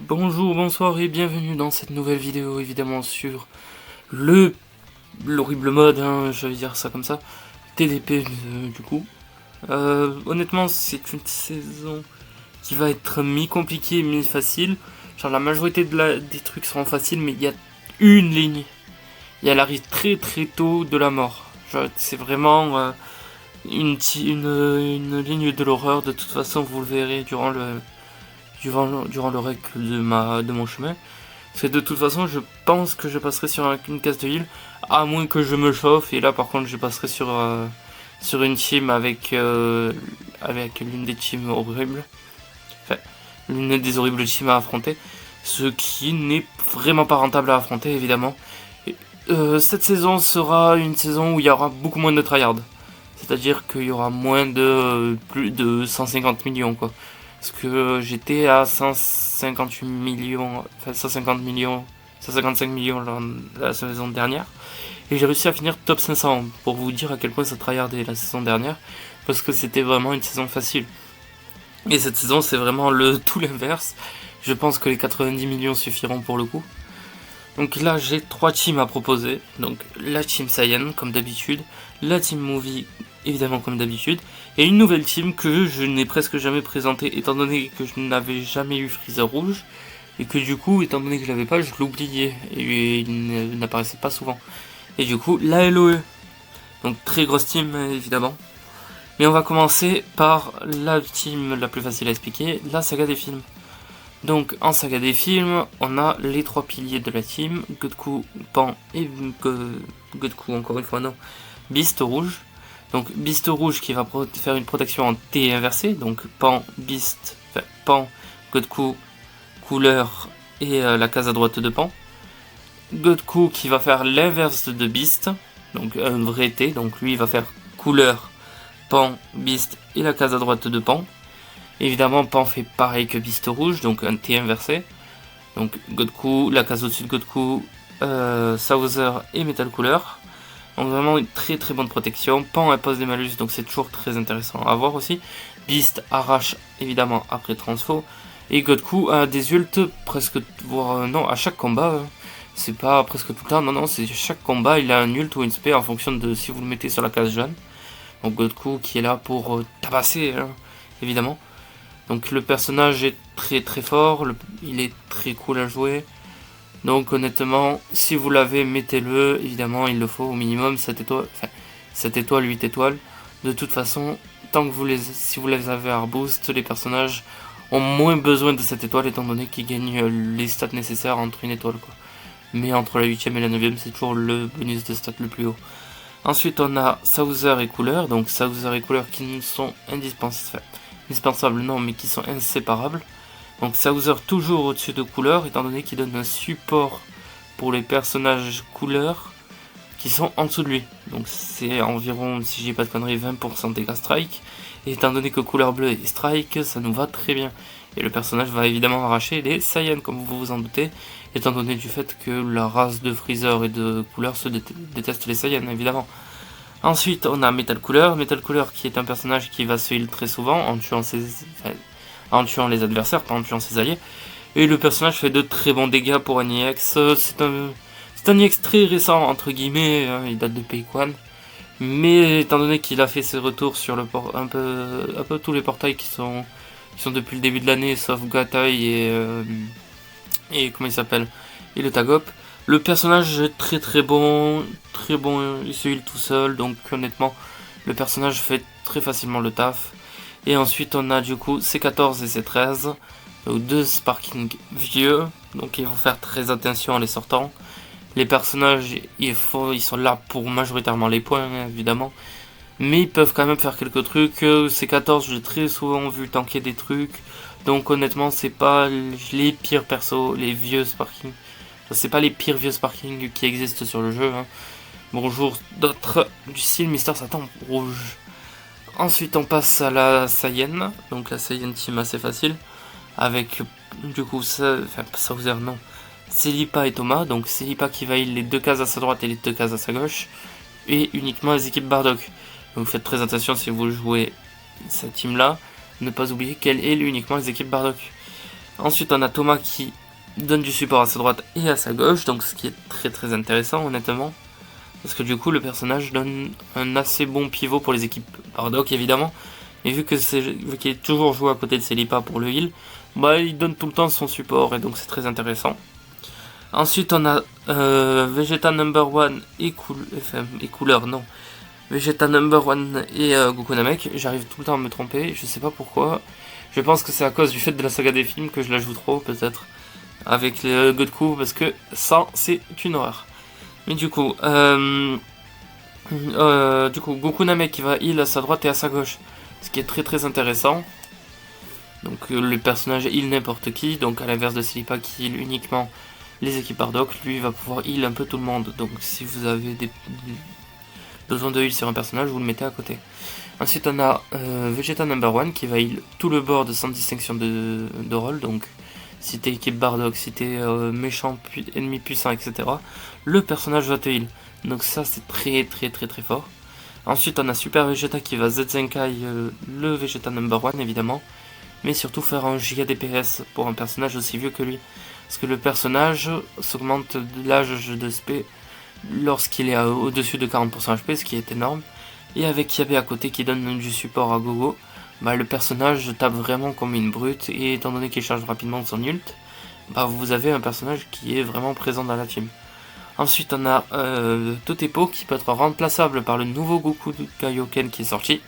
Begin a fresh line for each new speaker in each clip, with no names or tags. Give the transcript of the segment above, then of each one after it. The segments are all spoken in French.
Bonjour, bonsoir et bienvenue dans cette nouvelle vidéo évidemment sur l'horrible mode, je vais dire ça comme ça, TDP du coup. Honnêtement c'est une saison qui va être mi-compliquée, mi-facile. Genre la majorité des trucs seront faciles, mais il y a une ligne. Et elle arrive très très tôt de la mort. C'est vraiment une ligne de l'horreur. De toute façon vous le verrez durant le rec de mon chemin. C'est de toute façon, je pense que je passerai sur une case de heal, à moins que je me chauffe. Et là, par contre, je passerai sur une team avec l'une des teams horribles, enfin, l'une des horribles teams à affronter, ce qui n'est vraiment pas rentable à affronter, évidemment. Cette saison sera une saison où il y aura beaucoup moins de tryhard, c'est-à-dire qu'il y aura moins de plus de 150 millions quoi. Parce que j'étais à 158 millions, enfin 150 millions, 155 millions la saison dernière. Et j'ai réussi à finir top 500 pour vous dire à quel point ça tryhardait la saison dernière. Parce que c'était vraiment une saison facile. Et cette saison c'est vraiment tout l'inverse. Je pense que les 90 millions suffiront pour le coup. Donc là j'ai 3 teams à proposer. Donc la team Saiyan comme d'habitude, la team Movie évidemment comme d'habitude, et une nouvelle team que je n'ai presque jamais présentée étant donné que je n'avais jamais eu Freezer rouge, et que du coup étant donné que je l'avais pas je l'oubliais et il n'apparaissait pas souvent. Et du coup la LOE, donc très grosse team évidemment. Mais on va commencer par la team la plus facile à expliquer, la saga des films. Donc en saga des films, on a les 3 piliers de la team, Goku, Pan et Goku encore une fois non, Beast rouge. Donc Beast rouge qui va faire une protection en T inversé, donc Pan, Beast, enfin Pan, Goku, couleur et la case à droite de Pan. Goku qui va faire l'inverse de Beast, donc un vrai T, donc lui il va faire couleur, Pan, Beast et la case à droite de Pan. Évidemment Pan fait pareil que Beast rouge, donc un T inversé. Donc Goku, la case au-dessus de Goku, Sauzer et Metal Couleur. Donc vraiment une très très bonne protection. Pan impose des malus, donc c'est toujours très intéressant à voir aussi. Beast arrache évidemment après transfo. Et Goku a des ults presque, voire non, à chaque combat. C'est pas presque tout le temps, non, c'est chaque combat il a un ult ou une spé en fonction de si vous le mettez sur la case jaune. Donc Goku qui est là pour tabasser, évidemment. Donc le personnage est très très fort, il est très cool à jouer. Donc honnêtement, si vous l'avez, mettez-le, évidemment il le faut au minimum 7 étoiles, enfin 7 étoiles, 8 étoiles. De toute façon, si vous les avez à boost, les personnages ont moins besoin de 7 étoiles étant donné qu'ils gagnent les stats nécessaires entre une étoile quoi. Mais entre la 8ème et la 9ème, c'est toujours le bonus de stats le plus haut. Ensuite on a Sauzer et Couleur, donc Sauzer et Couleur qui sont indispensables non mais qui sont inséparables. Donc Sauzer toujours au-dessus de Couleur, étant donné qu'il donne un support pour les personnages Couleur qui sont en dessous de lui. Donc c'est environ, si j'ai pas de conneries, 20% de dégâts strike. Et étant donné que Couleur bleue est strike, ça nous va très bien. Et le personnage va évidemment arracher les Saiyans, comme vous vous en doutez, étant donné du fait que la race de Freezer et de Couleur se déteste les Saiyans, évidemment. Ensuite, on a Metal Couleur. Metal Couleur qui est un personnage qui va se heal très souvent en tuant les adversaires, pas en tuant ses alliés. Et le personnage fait de très bons dégâts pour un EX. C'est un EX très récent, entre guillemets, il date de Payquan. Mais étant donné qu'il a fait ses retours sur un peu tous les portails qui sont depuis le début de l'année, sauf Gatai et comment il s'appelle, et le Tagop. Le personnage est très très bon, il se heal tout seul, donc honnêtement, le personnage fait très facilement le taf. Et ensuite on a du coup C14 et C13, donc 2 Sparking vieux, donc il faut faire très attention en les sortant. Les personnages, ils sont là pour majoritairement les points, évidemment. Mais ils peuvent quand même faire quelques trucs. C14, j'ai très souvent vu tanker des trucs. Donc honnêtement, c'est pas les pires persos, les vieux Sparking. C'est pas les pires vieux Sparking qui existent sur le jeu. Bonjour, d'autres du style Mister Satan rouge. Ensuite, on passe à la Saiyan. Donc la Saiyan team assez facile. Avec du coup, Sauzer non. Celipa et Thomas. Donc Celipa qui va heal les 2 cases à sa droite et les 2 cases à sa gauche. Et uniquement les équipes Bardock. Donc faites très attention si vous jouez cette team là. Ne pas oublier qu'elle est uniquement les équipes Bardock. Ensuite on a Thomas qui donne du support à sa droite et à sa gauche, donc ce qui est très très intéressant honnêtement. Parce que du coup le personnage donne un assez bon pivot pour les équipes Bardock évidemment. Et vu qu'il est toujours joué à côté de Celipa pour le heal, bah il donne tout le temps son support et donc c'est très intéressant. Ensuite on a Vegeta Number One et Couleur, non. Vegeta Number One et Goku Namek, j'arrive tout le temps à me tromper, je sais pas pourquoi. Je pense que c'est à cause du fait de la saga des films que je la joue trop peut-être. Avec les Godku, parce que ça c'est une horreur. Mais du coup, Goku Namek qui va heal à sa droite et à sa gauche. Ce qui est très très intéressant. Donc le personnage heal n'importe qui, donc à l'inverse de Celipa qui heal uniquement les équipes Bardock, lui va pouvoir heal un peu tout le monde. Donc si vous avez besoin de heal sur un personnage, vous le mettez à côté. Ensuite on a Vegeta Number One qui va heal tout le board sans distinction de rôle. Donc si t'es équipe Bardock, si t'es méchant, ennemi puissant, etc. Le personnage va te heal. Donc ça c'est très très très très fort. Ensuite on a Super Vegeta qui va Z-Zenkai le Vegeta Number One évidemment. Mais surtout faire un giga DPS pour un personnage aussi vieux que lui. Parce que le personnage s'augmente l'âge de SP lorsqu'il est au-dessus de 40% HP, ce qui est énorme. Et avec Yabe à côté qui donne du support à gogo, bah le personnage tape vraiment comme une brute. Et étant donné qu'il charge rapidement son ult, bah vous avez un personnage qui est vraiment présent dans la team. Ensuite on a Totepo qui peut être remplaçable par le nouveau Goku Kaioken qui est sorti.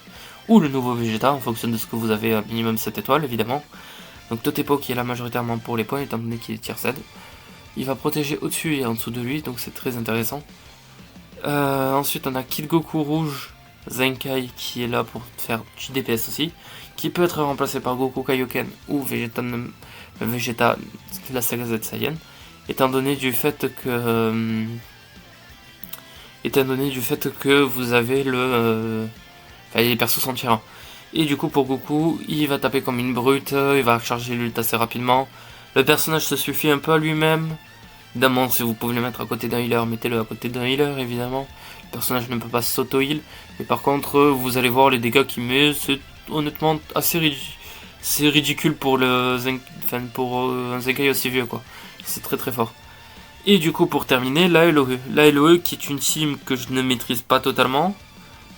Ou le nouveau Vegeta en fonction de ce que vous avez, un minimum 7 étoiles évidemment. Donc Totepo qui est là majoritairement pour les points étant donné qu'il est tier 7. Il va protéger au-dessus et en dessous de lui, donc c'est très intéressant. Ensuite on a Kid Goku Rouge Zenkai qui est là pour faire du DPS aussi. Qui peut être remplacé par Goku Kaioken ou Vegeta de la saga Z Saiyan. Étant donné du fait que vous avez les persos sont tiers 1. Et du coup pour Goku, il va taper comme une brute, il va charger l'ult assez rapidement. Le personnage se suffit un peu à lui-même. Évidemment, si vous pouvez le mettre à côté d'un healer, mettez-le à côté d'un healer, évidemment. Le personnage ne peut pas s'auto-heal. Mais par contre, vous allez voir les dégâts qu'il met, c'est honnêtement assez ridicule pour un Zenkai aussi vieux, quoi. C'est très très fort. Et du coup, pour terminer, la LOE. La LOE qui est une team que je ne maîtrise pas totalement,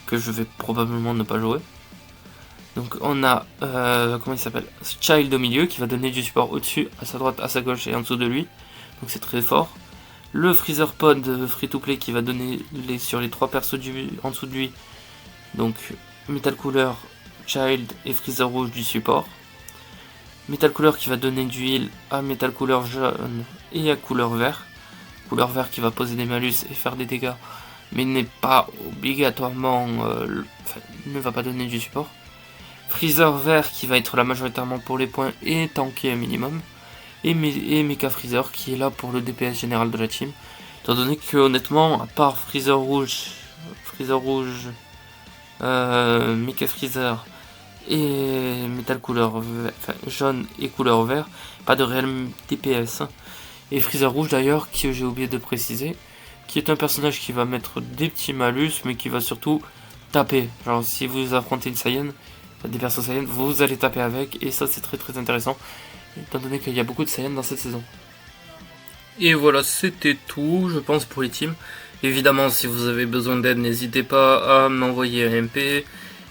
que je vais probablement ne pas jouer. Donc on a, comment il s'appelle, Child au milieu qui va donner du support au-dessus, à sa droite, à sa gauche et en dessous de lui. Donc c'est très fort. Le Freezer Pod Free to Play qui va donner sur les trois persos en dessous de lui. Donc Metal Cooler, Child et Freezer Rouge du support. Metal Cooler qui va donner du heal à Metal Cooler jaune et à Couleur vert. Couleur vert qui va poser des malus et faire des dégâts, mais n'est pas obligatoirement, ne va pas donner du support. Freezer vert qui va être là majoritairement pour les points et tanker un minimum. Et Mecha Freezer qui est là pour le DPS général de la team. Étant donné que honnêtement, à part Freezer rouge, Mecha Freezer et Metal Couleur jaune et couleur vert, pas de réel DPS. Et Freezer rouge d'ailleurs, que j'ai oublié de préciser, qui est un personnage qui va mettre des petits malus, mais qui va surtout taper. Genre si vous affrontez une Saiyan, des persos Saiyan, vous allez taper avec, et ça c'est très très intéressant, étant donné qu'il y a beaucoup de Saiyan dans cette saison. Et voilà, c'était tout, je pense, pour les teams. Évidemment, si vous avez besoin d'aide, n'hésitez pas à m'envoyer un MP.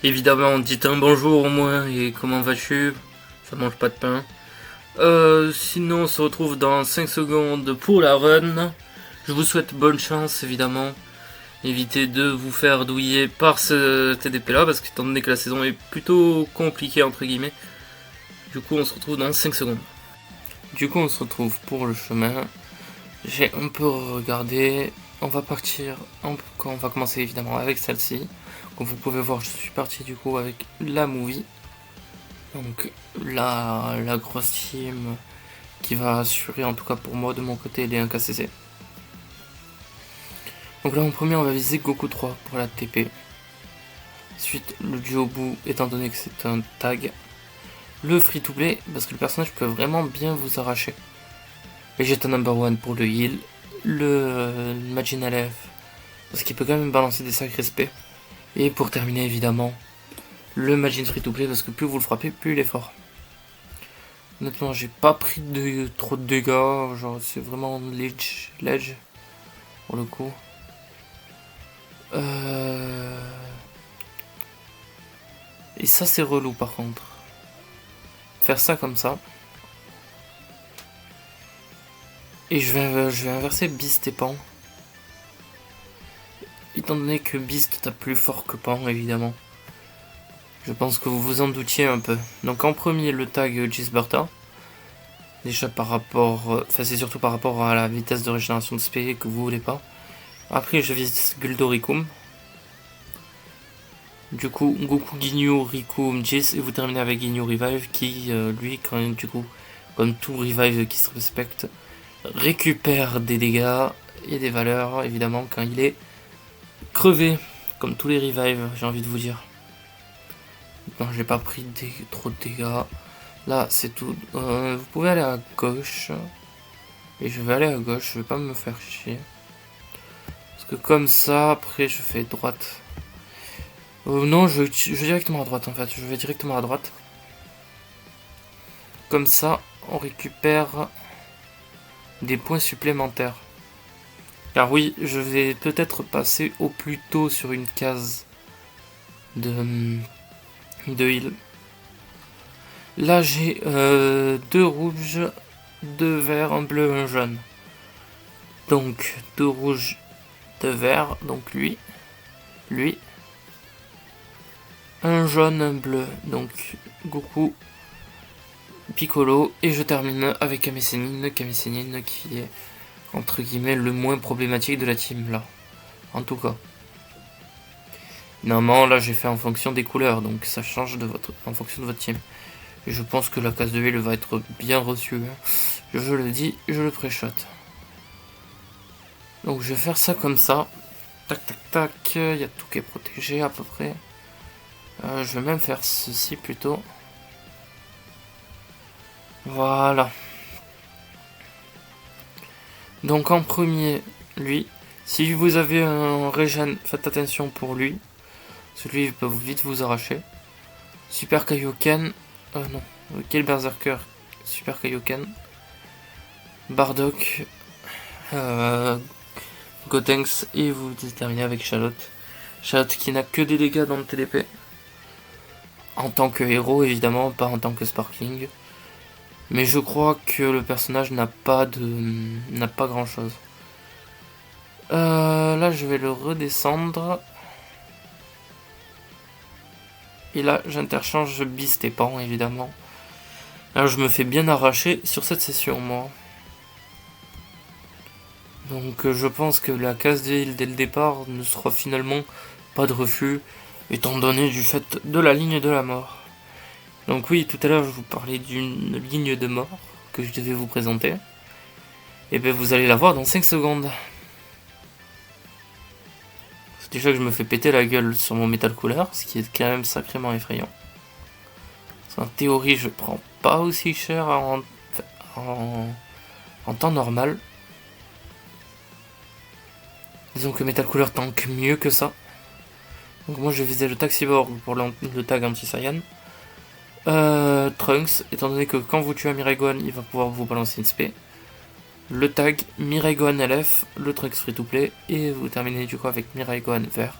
Évidemment, dites un bonjour au moins, et comment vas-tu? Ça mange pas de pain. Sinon, on se retrouve dans 5 secondes pour la run. Je vous souhaite bonne chance, évidemment. Évitez de vous faire douiller par ce TDP là, parce qu'étant donné que la saison est plutôt compliquée entre guillemets. Du coup on se retrouve dans 5 secondes. Du coup on se retrouve pour le chemin. J'ai un peu regardé. On va partir, on va commencer évidemment avec celle-ci. Comme vous pouvez voir, je suis parti du coup avec la movie. Donc la grosse team qui va assurer, en tout cas pour moi de mon côté, les 1KCC. Donc là en premier on va viser Goku 3 pour la TP. Ensuite le duo bout étant donné que c'est un tag. Le free to play parce que le personnage peut vraiment bien vous arracher. Vegeta Number One pour le heal. Le Majin Aleph parce qu'il peut quand même balancer des sacrés SP. Et pour terminer évidemment le Majin free to play parce que plus vous le frappez plus il est fort. Honnêtement, j'ai pas pris trop de dégâts. Genre, c'est vraiment ledge pour le coup. Et ça, c'est relou par contre. Faire ça comme ça. Et je vais inverser Beast et Pan. Étant donné que Beast tape plus fort que Pan, évidemment. Je pense que vous vous en doutiez un peu. Donc en premier, le tag Gisberta. Déjà par rapport... Enfin, c'est surtout par rapport à la vitesse de régénération de SP que vous voulez pas. Après, je vise Guldoricum. Du coup, Goku, Ginyu, Riku, Jis, et vous terminez avec Ginyu Revive qui, lui, quand du coup, comme tout Revive qui se respecte, récupère des dégâts et des valeurs, évidemment, quand il est crevé, comme tous les Revive, j'ai envie de vous dire. Non, j'ai pas pris trop de dégâts. Là, c'est tout. Vous pouvez aller à gauche. Et je vais aller à gauche, je vais pas me faire chier. Parce que comme ça, après, je fais droite. Non, je vais directement à droite en fait. Je vais directement à droite. Comme ça, on récupère des points supplémentaires. Car oui, je vais peut-être passer au plus tôt sur une case de heal. Là, j'ai 2 rouges, 2 verts, un bleu, un jaune. Donc, 2 rouges, 2 verts. Donc, lui. Un jaune, un bleu. Donc, Goku, Piccolo. Et je termine avec Kame Sennin qui est, entre guillemets, le moins problématique de la team, là. En tout cas. Normalement, là, j'ai fait en fonction des couleurs. Donc, ça change en fonction de votre team. Et je pense que la case de heal va être bien reçue. Je le dis, je le pré-shot. Donc, je vais faire ça comme ça. Tac, tac, tac. Il y a tout qui est protégé, à peu près. Je vais même faire ceci plutôt. Voilà. Donc en premier, lui. Si vous avez un régène, faites attention pour lui. Celui peut vite vous arracher. Super Kaioken. Non. Quel Berserker. Super Kaioken. Bardock. Gotenks. Et vous terminez avec Charlotte. Charlotte qui n'a que des dégâts dans le TDP. En tant que héros, évidemment, pas en tant que Sparkling. Mais je crois que le personnage n'a pas grand chose. Là, je vais le redescendre. Et là, j'interchange Beast et Pan, évidemment. Alors, je me fais bien arracher sur cette session, moi. Donc, je pense que la case de heal dès le départ ne sera finalement pas de refus, étant donné du fait de la ligne de la mort. Donc oui, tout à l'heure, je vous parlais d'une ligne de mort que je devais vous présenter. Et bien, vous allez la voir dans 5 secondes. C'est déjà que je me fais péter la gueule sur mon Metal Cooler, ce qui est quand même sacrément effrayant. Parce qu'en théorie, je prends pas aussi cher en temps normal. Disons que Metal Cooler tank mieux que ça. Donc moi, je visais le tag Cyborg pour le tag anti-Saiyan. Trunks, étant donné que quand vous tuez un Mirai Gohan, il va pouvoir vous balancer une SP. Le tag Mirai Gohan LF, le Trunks free to play, et vous terminez du coup avec Mirai Gohan vert.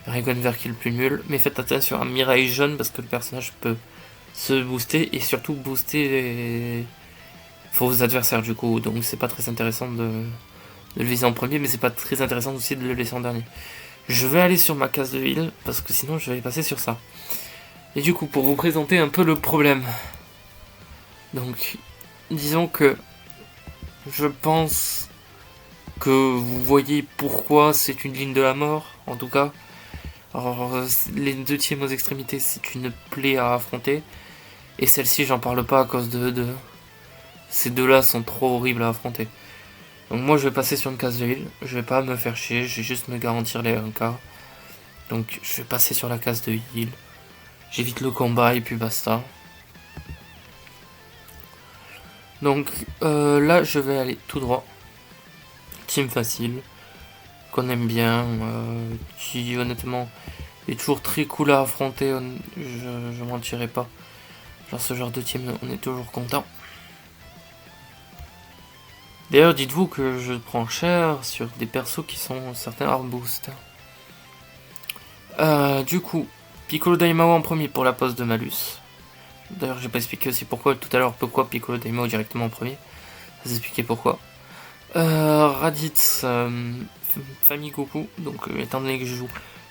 Mirai Gohan vert qui est le plus nul, mais faites attention à Mirai jaune parce que le personnage peut se booster et surtout booster vos adversaires du coup, donc c'est pas très intéressant de le viser en premier, mais c'est pas très intéressant aussi de le laisser en dernier. Je vais aller sur ma case de heal parce que sinon je vais passer sur ça. Et du coup, pour vous présenter un peu le problème. Donc, disons que je pense que vous voyez pourquoi c'est une ligne de la mort, en tout cas. Alors, les deux teams aux extrémités, c'est une plaie à affronter. Et celle-ci, j'en parle pas à cause de... Ces deux-là sont trop horribles à affronter. Donc moi, je vais passer sur une case de heal. Je vais pas me faire chier, je vais juste me garantir les 1K. Donc, je vais passer sur la case de heal. J'évite le combat et puis basta. Donc là je vais aller tout droit. Team facile. Qu'on aime bien. Qui honnêtement est toujours très cool à affronter. Je mentirai pas. Genre ce genre de team, on est toujours content. D'ailleurs, dites-vous que je prends cher sur des persos qui sont certains hard boost. Du coup, Piccolo Daimao en premier pour la pose de malus. D'ailleurs, j'ai pas expliqué aussi pourquoi tout à l'heure, pourquoi Piccolo Daimao directement en premier. Ça s'expliquait pourquoi. Raditz, famille Goku. Donc, étant donné que je joue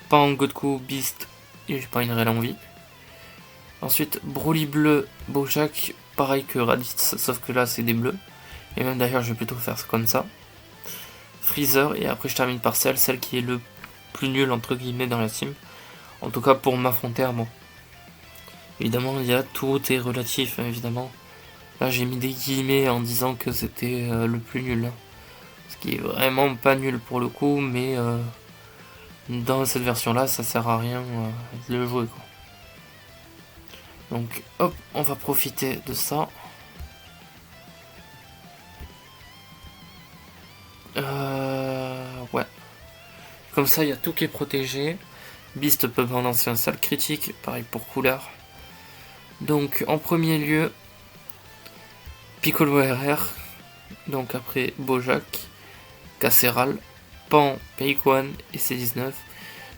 pas en Goku Beast, et j'ai pas une réelle envie. Ensuite, Broly bleu, Bojack, pareil que Raditz, sauf que là c'est des bleus. Et même d'ailleurs, je vais plutôt faire ça comme ça. Freezer, et après je termine par celle qui est le plus nul entre guillemets dans la team. En tout cas pour m'affronter à moi. Évidemment, il y a tout est relatif, hein, évidemment. Là, j'ai mis des guillemets en disant que c'était le plus nul. Hein. Ce qui est vraiment pas nul pour le coup, mais dans cette version-là, ça sert à rien de le jouer, quoi. Donc, hop, on va profiter de ça. Ouais. Comme ça, il y a tout qui est protégé. Beast peut balancer un sale critique, pareil pour couleur. Donc, en premier lieu, Piccolo RR. Donc, après Bojack, Casseral, Pan, Peikwan et C19.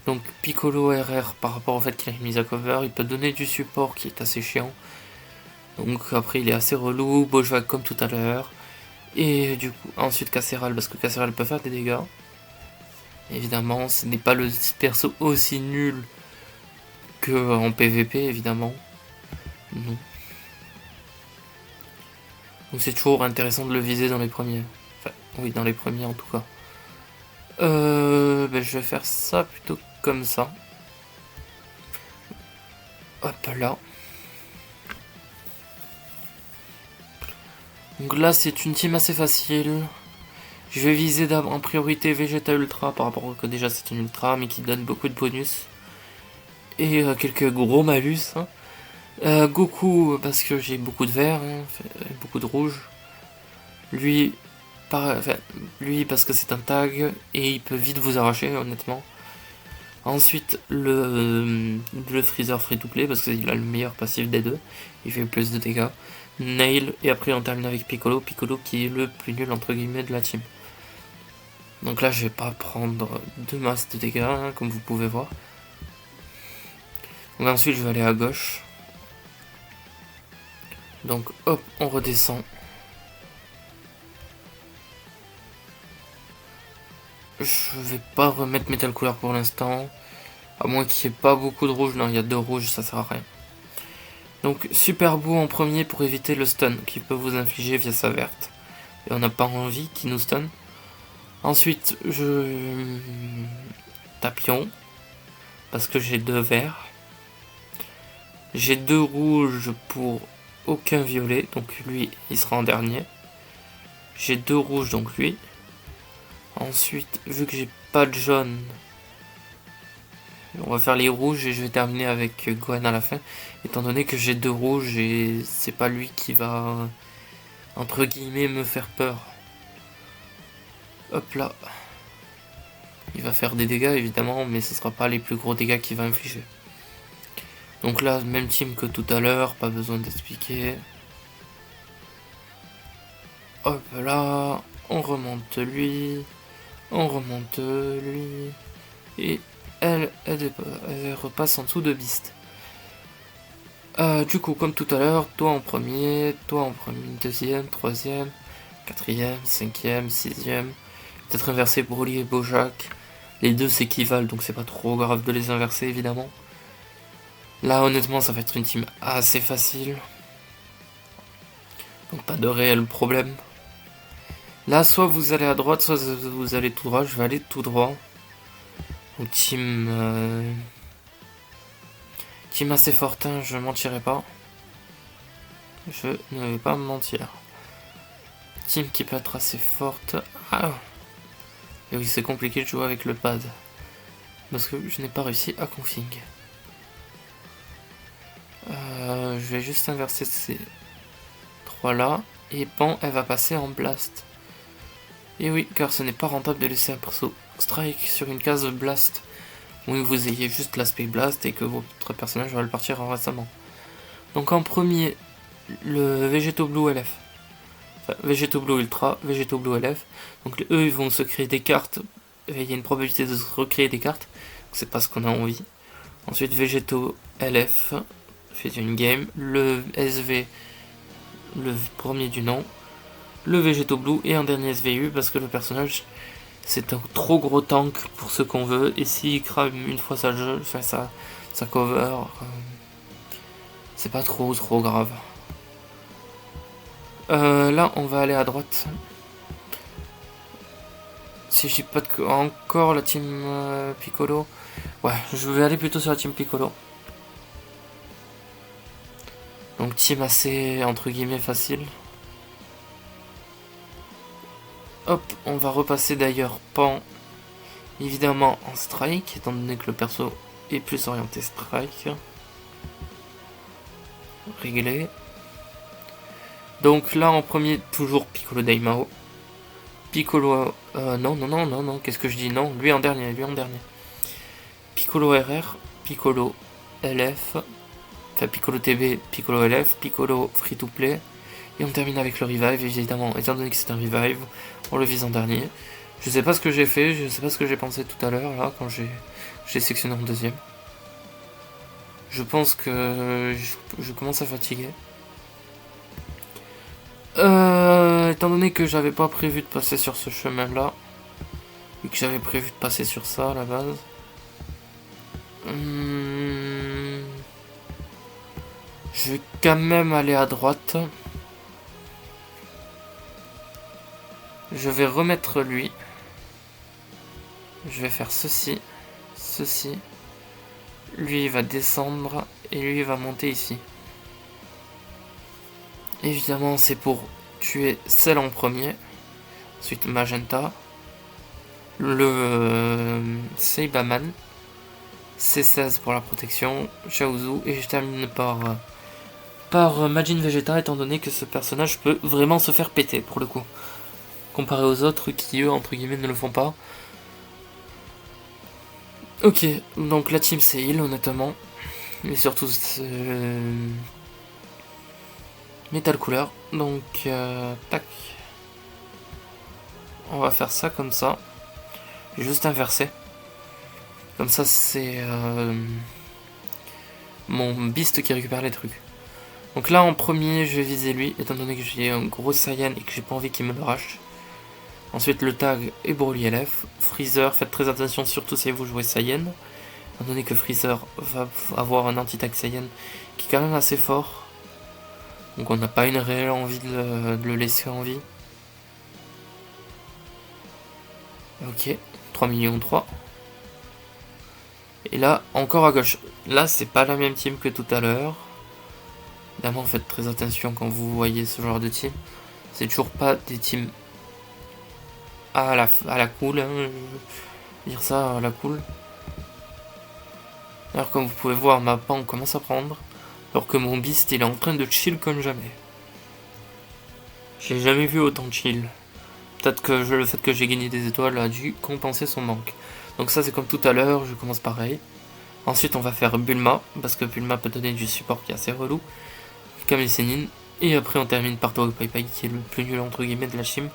Donc, Piccolo RR, par rapport au fait qu'il a une mise à cover, il peut donner du support qui est assez chiant. Donc, après, il est assez relou. Bojack, comme tout à l'heure. Et du coup, ensuite Casseral, parce que Casseral peut faire des dégâts. Évidemment, ce n'est pas le perso aussi nul que en PVP, évidemment. Non. Donc c'est toujours intéressant de le viser dans les premiers. Enfin, oui, dans les premiers en tout cas. Ben, je vais faire ça plutôt comme ça. Hop là. Donc là, c'est une team assez facile. Je vais viser en priorité Vegeta Ultra par rapport au que déjà c'est une Ultra, mais qui donne beaucoup de bonus. Et quelques gros malus. Hein. Goku, parce que j'ai beaucoup de vert, hein, beaucoup de rouge. Lui, lui parce que c'est un tag et il peut vite vous arracher, honnêtement. Ensuite, le Freezer free to play parce qu'il a le meilleur passif des deux. Il fait plus de dégâts. Nail, et après on termine avec Piccolo. Piccolo qui est le plus nul entre guillemets de la team. Donc là, je vais pas prendre de masse de dégâts, hein, comme vous pouvez voir. Donc ensuite, je vais aller à gauche. Donc hop, on redescend. Je vais pas remettre Metal Couleur pour l'instant. À moins qu'il n'y ait pas beaucoup de rouge. Non, il y a 2 rouges, ça sert à rien. Donc Super Beau en premier pour éviter le stun qu'il peut vous infliger via sa verte. Et on n'a pas envie qu'il nous stun. Ensuite, je... Tapion. Parce que j'ai 2 verts. J'ai 2 rouges pour aucun violet. Donc lui, il sera en dernier. J'ai 2 rouges, donc lui. Ensuite, vu que j'ai pas de jaune, on va faire les rouges et je vais terminer avec Gohan à la fin. Étant donné que j'ai 2 rouges et c'est pas lui qui va, entre guillemets, me faire peur. Hop là. Il va faire des dégâts évidemment, mais ce sera pas les plus gros dégâts qu'il va infliger. Donc là, même team que tout à l'heure, pas besoin d'expliquer. Hop là, on remonte lui. On remonte lui. Et elle repasse en dessous de Beast. Du coup, comme tout à l'heure, toi en premier, deuxième, troisième, quatrième, cinquième, sixième. Peut-être inverser Broly et Bojack. Les deux s'équivalent, donc c'est pas trop grave de les inverser, évidemment. Là, honnêtement, ça va être une team assez facile. Donc pas de réel problème. Là, soit vous allez à droite, soit vous allez tout droit. Je vais aller tout droit. Donc team assez forte, hein, je mentirai pas. Je ne vais pas me mentir. Team qui peut être assez forte. Ah. Et oui, c'est compliqué de jouer avec le pad. Parce que je n'ai pas réussi à config. Je vais juste inverser ces 3 là. Et Pan, elle va passer en blast. Et oui, car ce n'est pas rentable de laisser un perso strike sur une case blast. Où vous ayez juste l'aspect blast et que votre personnage va le partir récemment. Donc en premier, le Végéto Blue LF. Enfin, Végéto Blue Ultra, Végéto Blue LF. Donc eux, ils vont se créer des cartes. Et il y a une probabilité de se recréer des cartes. C'est pas ce qu'on a envie. Ensuite, Végéto LF fait une game. Le SV, le premier du nom. Le Végéto Blue et un dernier SVU parce que le personnage c'est un trop gros tank pour ce qu'on veut. Et s'il crame une fois sa jeu, enfin sa cover, c'est pas trop grave. Là, on va aller à droite. Si je dis pas de... Encore la team Piccolo. Ouais, je vais aller plutôt sur la team Piccolo. Donc team assez, entre guillemets, facile. Hop, on va repasser d'ailleurs Pan, évidemment en strike, étant donné que le perso est plus orienté strike. Réglé. Donc là en premier, toujours Piccolo Daimao. Piccolo... non, qu'est-ce que je dis? Non, lui en dernier. Piccolo RR, Piccolo LF, enfin Piccolo TB, Piccolo LF, Piccolo Free to Play. Et on termine avec le revive, évidemment, étant donné que c'est un revive, on le vise en dernier. Je sais pas ce que j'ai fait, je sais pas ce que j'ai pensé tout à l'heure, là, quand j'ai sectionné en deuxième. Je pense que je commence à fatiguer. Étant donné que j'avais pas prévu de passer sur ce chemin-là, et que j'avais prévu de passer sur ça à la base, je vais quand même aller à droite. Je vais remettre lui. Je vais faire ceci. Ceci. Lui il va descendre. Et lui il va monter ici. Évidemment c'est pour tuer celle en premier. Ensuite Magenta. Le Seibaman. C16 pour la protection. Chaozu. Et je termine par Majin Vegeta, étant donné que ce personnage peut vraiment se faire péter pour le coup. Comparé aux autres qui, eux, entre guillemets, ne le font pas. Ok, donc la team c'est heal, honnêtement. Mais surtout, Metal Cooler. Donc, tac. On va faire ça comme ça. Juste inversé. Comme ça, c'est mon beast qui récupère les trucs. Donc là, en premier, je vais viser lui, étant donné que j'ai un gros Saiyan et que j'ai pas envie qu'il me le rache. Ensuite, le tag est Broly LF. Freezer, faites très attention, surtout si vous jouez Saiyan. Étant donné que Freezer va avoir un anti-tag Saiyan qui est quand même assez fort. Donc on n'a pas une réelle envie de le laisser en vie. Ok, 3 millions 3. Et là, encore à gauche. Là, c'est pas la même team que tout à l'heure. Évidemment, faites très attention quand vous voyez ce genre de team. C'est toujours pas des teams à la cool, hein, je veux dire ça à la cool. Alors comme vous pouvez voir, ma pan commence à prendre, alors que mon beast il est en train de chill comme jamais. J'ai jamais vu autant chill. Peut-être que le fait que j'ai gagné des étoiles a dû compenser son manque. Donc ça c'est comme tout à l'heure, je commence pareil. Ensuite on va faire Bulma, parce que Bulma peut donner du support qui est assez relou. Kame Sennin. Et après on termine par Toru Pai Pai qui est le plus nul entre guillemets de la chim.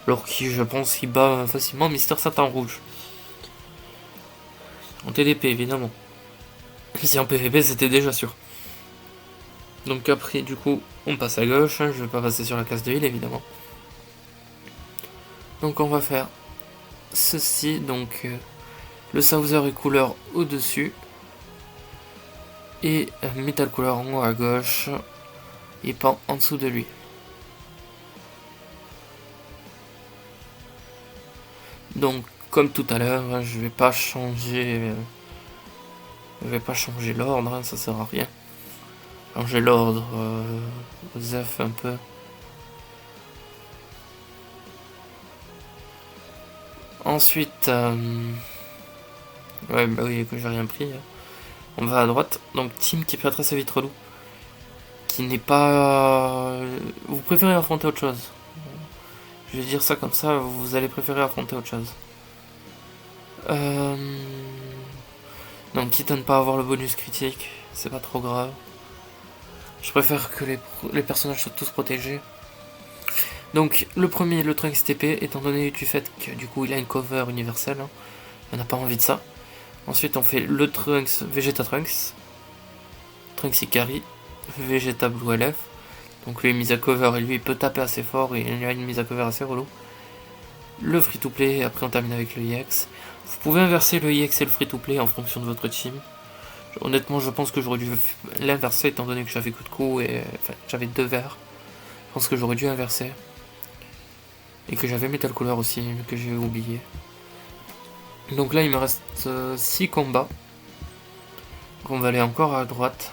Alors qui, je pense, il bat facilement Mister Satan Rouge. En TDP, évidemment. Si en PVP, c'était déjà sûr. Donc après, du coup, on passe à gauche. Je vais pas passer sur la case de heal, évidemment. Donc on va faire ceci. Donc le Saucer est couleur au-dessus. Et Metal Cooler en haut à gauche. Et Pan en dessous de lui. Donc, comme tout à l'heure, je vais pas changer l'ordre, hein, ça sert à rien. Changer l'ordre Zef un peu. Ensuite, ouais, bah oui, que j'ai rien pris. On va à droite. Donc, team qui peut être assez vite relou. Qui n'est pas. Vous préférez affronter autre chose. Je vais dire ça comme ça, vous allez préférer affronter autre chose. Donc quitte à ne pas avoir le bonus critique, c'est pas trop grave. Je préfère que les personnages soient tous protégés. Donc le premier, le Trunks TP, étant donné du fait que du coup il a une cover universelle, hein, on n'a pas envie de ça. Ensuite on fait le Trunks Vegeta Trunks, Trunks Ikari, Vegeta Blue LF. Donc lui mise à cover et lui il peut taper assez fort et il a une mise à cover assez relou. Le free to play, après on termine avec le EX. Vous pouvez inverser le EX et le free to play en fonction de votre team. Honnêtement je pense que j'aurais dû l'inverser étant donné que j'avais coup de coup et enfin, j'avais 2 verres. Je pense que j'aurais dû inverser. Et que j'avais Metal Couleur aussi, mais que j'ai oublié. Donc là il me reste 6 combats. Donc on va aller encore à droite.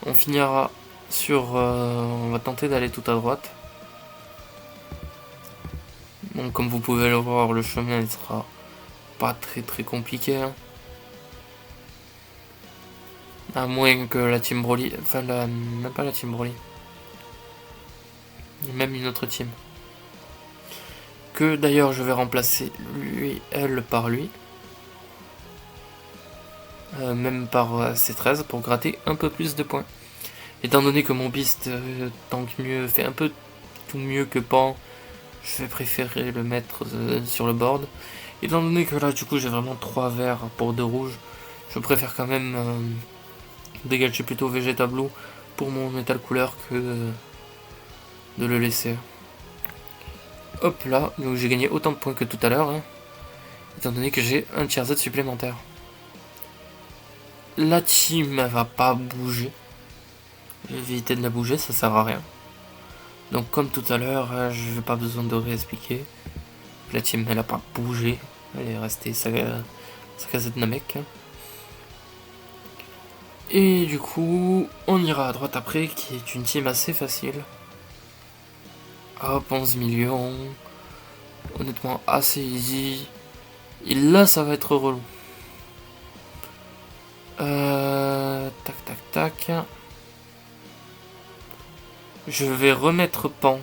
On finira sur... on va tenter d'aller tout à droite. Donc comme vous pouvez le voir, le chemin il sera pas très compliqué. Hein. À moins que la team Broly... Enfin, même pas la team Broly. Même une autre team. Que d'ailleurs je vais remplacer lui, elle par lui. Même par C13 pour gratter un peu plus de points. Étant donné que mon Beast tank mieux, fait un peu tout mieux que Pan, je vais préférer le mettre sur le board. Étant donné que là du coup j'ai vraiment 3 verts pour 2 rouges, je préfère quand même dégager plutôt Vegeta Blue pour mon métal couleur que de le laisser. Hop là, donc j'ai gagné autant de points que tout à l'heure, hein, étant donné que j'ai un tiers Z supplémentaire. La team elle va pas bouger. Je vais éviter de la bouger, ça sert à rien. Donc comme tout à l'heure, je n'ai pas besoin de réexpliquer. La team elle a pas bougé. Elle est restée sa casette Namek. Et du coup, on ira à droite après, qui est une team assez facile. Hop, 11 millions. Honnêtement, assez easy. Et là, ça va être relou. Tac. Je vais remettre Pan.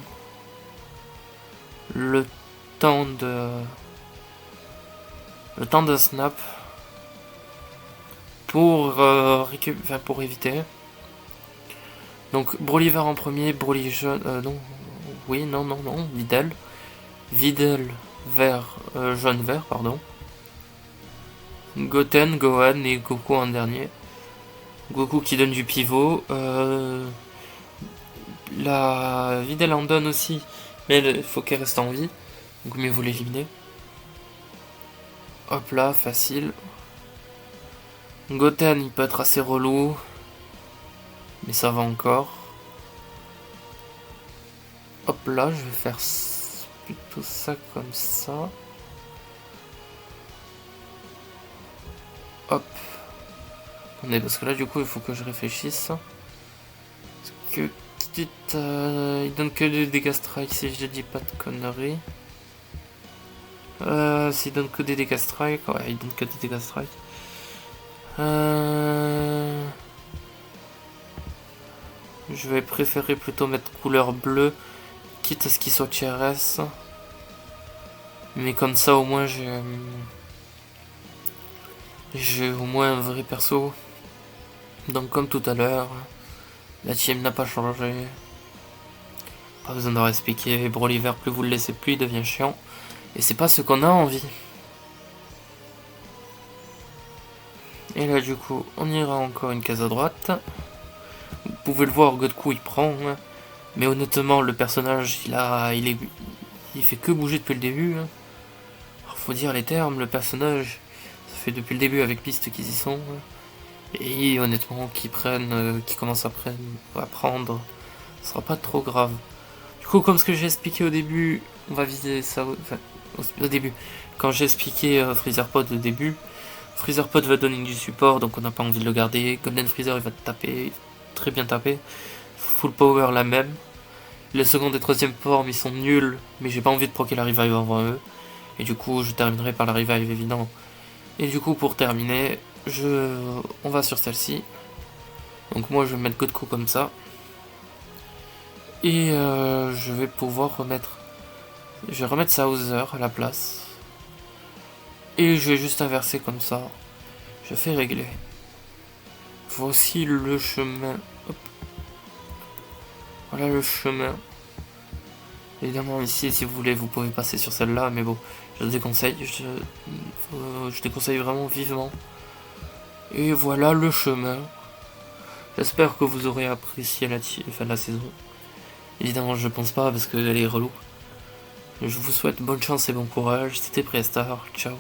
Le temps de snap. Pour éviter. Donc Broly vert en premier, Broly jaune, non, Videl vert, jaune vert, pardon. Goten, Gohan et Goku en dernier. Goku qui donne du pivot. La Videl en donne aussi, mais il faut qu'elle reste en vie. Donc mieux vous l'éliminer. Hop là, facile. Goten il peut être assez relou, mais ça va encore. Hop là, je vais faire plutôt ça comme ça. Hop. Attendez, parce que là du coup il faut que je réfléchisse. Parce que il donne que des dégâts strike si je dis pas de conneries. S'il donne que des dégâts strike, ouais il donne que des dégâts strike. Je vais préférer plutôt mettre couleur bleue, quitte à ce qu'il soit TRS. Mais comme ça au moins j'ai au moins un vrai perso. Donc comme tout à l'heure, la team n'a pas changé. Pas besoin de réexpliquer, Broly vert, plus vous le laissez, plus il devient chiant. Et c'est pas ce qu'on a envie. Et là du coup, on ira encore une case à droite. Vous pouvez le voir, Goku il prend. Hein. Mais honnêtement, le personnage, il fait que bouger depuis le début. Hein. Alors, faut dire les termes, le personnage, ça fait depuis le début avec pistes qu'ils y sont. Hein. Et honnêtement, qu'ils commencent à prendre, ce sera pas trop grave. Du coup, comme ce que j'ai expliqué au début, on va viser ça. Enfin, au début, quand j'ai expliqué Freezer Pod au début, Freezer Pod va donner du support, donc on n'a pas envie de le garder. Golden Freezer, il va taper, très bien taper. Full Power, la même. Les secondes et troisième formes, ils sont nuls, mais j'ai pas envie de proquer la revive avant eux. Et du coup, je terminerai par la revive, évidemment. Et du coup, pour terminer, on va sur celle-ci. Donc moi, je vais mettre Goku comme ça. Et je vais pouvoir remettre... Je vais remettre Sauzer à la place. Et je vais juste inverser comme ça. Je fais régler. Voici le chemin. Hop. Voilà le chemin. Évidemment ici, si vous voulez, vous pouvez passer sur celle-là, mais bon, je déconseille. Je déconseille vraiment vivement. Et voilà le chemin. J'espère que vous aurez apprécié la saison. Évidemment, je pense pas parce qu'elle est relou. Je vous souhaite bonne chance et bon courage. C'était Prestar. Ciao.